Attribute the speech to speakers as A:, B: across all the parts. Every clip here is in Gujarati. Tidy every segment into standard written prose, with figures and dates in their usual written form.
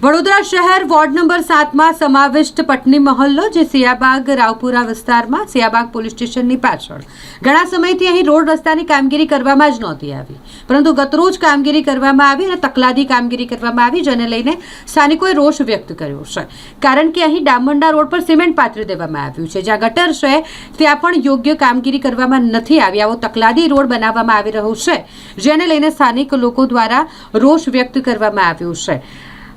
A: વડોદરા શહેર વોર્ડ નંબર 7માં સમાવિષ્ટ પટની મહોલ્લો જે સિયાબાગ રાવપુરા વિસ્તારમાં સિયાબાગ પોલીસ સ્ટેશનની પાછળ ઘણા સમયથી અહીં રોડ રસ્તાની કામગીરી કરવામાં જ નહોતી આવી, પરંતુ ગતરોજ કામગીરી કરવામાં આવી અને તકલાદી કામગીરી કરવામાં આવી, જેને લઈને સ્થાનિકોએ રોષ વ્યક્ત કર્યો છે. કારણ કે અહીં ડામંડા રોડ પર સિમેન્ટ પાથરી દેવામાં આવ્યું છે, જ્યાં ગટર છે ત્યાં પણ યોગ્ય કામગીરી કરવામાં નથી આવી. આવો તકલાદી રોડ બનાવવામાં આવી રહ્યો છે, જેને લઈને સ્થાનિક લોકો દ્વારા રોષ વ્યક્ત કરવામાં આવ્યો છે.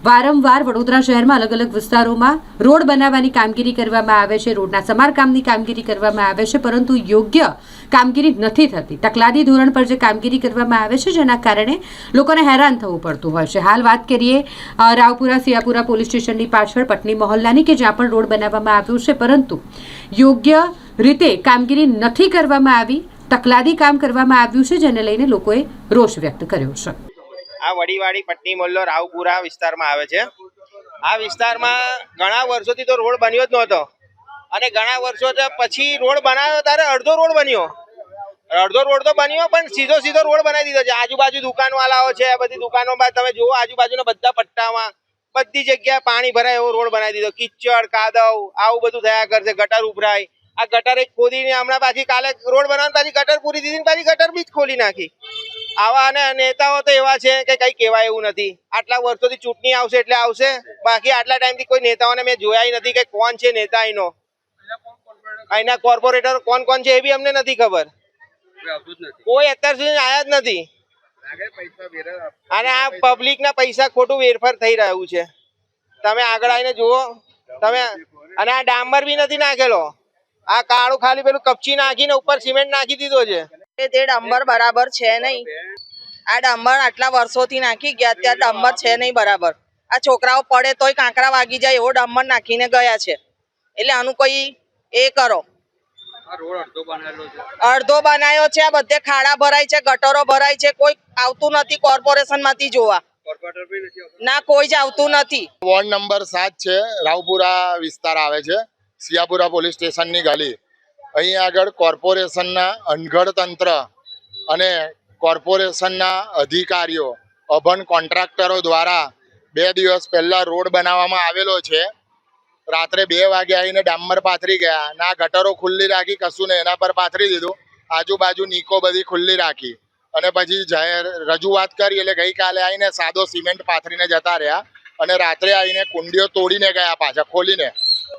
A: વારંવાર વડોદરા શહેરમાં અલગ અલગ વિસ્તારોમાં રોડ બનાવવાની કામગીરી કરવામાં આવે છે, રોડના સમારકામની કામગીરી કરવામાં આવે છે, પરંતુ યોગ્ય કામગીરી નથી થતી. તકલાદી ધોરણ પર જે કામગીરી કરવામાં આવે છે, જેના કારણે લોકોને હેરાન થવું પડતું હોય છે. હાલ વાત કરીએ રાવપુરા સિયાપુરા પોલીસ સ્ટેશનની પાછળ પટની મહોલ્લાની, કે જ્યાં પણ રોડ બનાવવામાં આવ્યું છે, પરંતુ યોગ્ય રીતે કામગીરી નથી કરવામાં આવી, તકલાદી કામ કરવામાં આવ્યું છે, જેને લઈને લોકોએ રોષ વ્યક્ત કર્યો છે.
B: આ વડીવાડી પટની મોહલ્લો રાવપુરા વિસ્તારમાં આવે છે. આ વિસ્તારમાં ઘણા વર્ષોથી તો રોડ બન્યો જ નહોતો, અને ઘણા વર્ષો પછી રોડ બનાવ્યો ત્યારે અડધો રોડ તો બન્યો પણ સીધો રોડ બનાવી દીધો છે. આજુબાજુ દુકાનવાળાઓ છે, બધી દુકાનોમાં તમે જુઓ, આજુબાજુના બધા પટ્ટામાં બધી જગ્યાએ પાણી ભરાય એવો રોડ બનાવી દીધો. કિચડ કાદવ આવું બધું થયા કરશે, ગટર ઉભરાય. આ ગટર એક ખોદીને હમણાં પાછી કાલે રોડ બનાવવાનું પાછી ગટર પૂરી દીધી, પાછી ગટર બી જ ખોલી નાખી. આવા અને નેતાઓ તો એવા છે કે કઈ કહેવાય એવું નથી. આટલા વર્ષોથી ચૂંટણી આવશે એટલે આવશે, બાકી આટલા ટાઈમથી કોઈ નેતાઓને મેં જોયા નથી કે કોણ છે નેતા અહીંનો. અહીંના કોર્પોરેટર કોણ છે એ બી અમને નથી ખબર. કોઈ અત્યાર સુધી આયા જ નથી. અને આ પબ્લિક ના પૈસા ખોટું વેરફાર થઈ રહ્યું છે. તમે આગળ આવીને જુઓ તમે. અને આ ડામર બી નથી નાખેલો, આ કાળું ખાલી પેલું કપચી નાખીને ઉપર સિમેન્ટ નાખી દીધો છે.
C: તે ડાંબર બરાબર છે નહીં. આ ડાંબર આટલા વર્ષોથી નાખી ગયા, અત્યારે ડાંબર છે નહીં બરાબર. આ છોકરાઓ પડે તોય કાંકરા વાગી જાય એવો ડાંબર નાખીને ગયા છે. એટલે આનું કોઈ એ કરો. અડધો બનાવ્યો છે, આ બધે ખાડા ભરાય છે, ગટરો ભરાય છે, કોઈ આવતું નથી કોર્પોરેશન માંથી જોવા. ના, કોઈ જ આવતું નથી.
D: વોર્ડ નંબર 7 છે, રાવપુરા વિસ્તાર આવે છે, સિયાપુરા પોલીસ સ્ટેશનની ગલી. અહીં આગળ કોર્પોરેશનના અનગઢ તંત્ર અને કોર્પોરેશનના અધિકારીઓ, અભણ કોન્ટ્રાક્ટરો દ્વારા 2 દિવસ પહેલા રોડ બનાવવામાં આવેલો છે. રાત્રે 2 વાગે આવીને ડામર પાથરી ગયા, ના ગટરો ખુલ્લી રાખી, કશું ને એના પર પાથરી દીધું. આજુબાજુ નીકો બધી ખુલ્લી રાખી અને પછી જાહેર રજૂઆત કરી એટલે ગઈકાલે આવીને સાદો સિમેન્ટ પાથરીને જતા રહ્યા, અને રાત્રે આવીને કુંડીઓ તોડીને ગયા પાછા ખોલીને.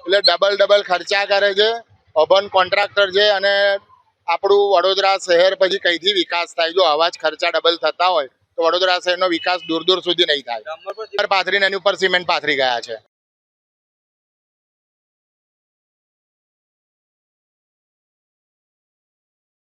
D: એટલે ડબલ ખર્ચા કરે છે, અભણ કોન્ટ્રાક્ટર છે. અને આપણું વડોદરા શહેર પછી કઈથી વિકાસ થાય? જો આવા જ ખર્ચા ડબલ થતા હોય તો વડોદરા શહેરનો વિકાસ દૂર સુધી નહીં થાય. પાથરીને એની ઉપર સિમેન્ટ પાથરી ગયા છે.